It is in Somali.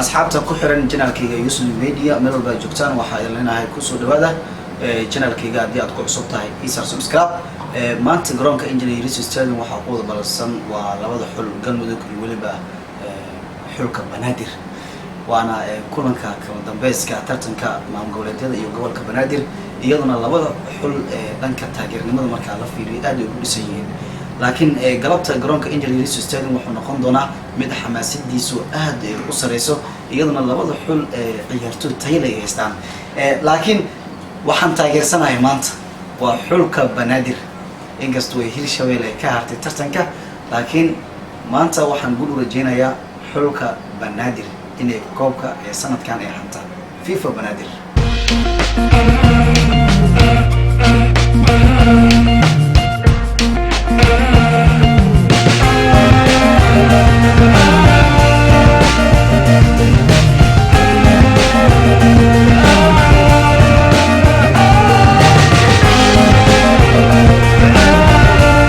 asxaabta ku xiran channelkayga Yusuf Media meel walba joogtaan waxa ay leenahay ku soo dhawaada channelkayga haddii aad ku cusub tahay isar subscribe maanta garoonka Engineering Stadium waxa ku wada balsan waa labada xul galmudug iyo waliba xulka Banaadir waana kulanka kala dambeeyska tartanka maamul-goboleedyada iyo gobolka Banaadir iyaduna labada xul dhanka taageernimada marka la fiiriyo aad ay u dhisan yihiin laakiin galabta garoonka Engineering Stadium wuxuu noqon doonaa mid xamaasadiisu aad u sareyso iyaduna labada xul ciyaartoy tayo leh haystaan laakiin waxaan taageersanahay maanta waa xulka Banaadir inkastoo ay Hirshabelle ka hartay tartanka laakiin maanta waxaan guul u rajeynayaa xulka Banaadir inay koobka sanadkan ay hantaan FIFA Banaadir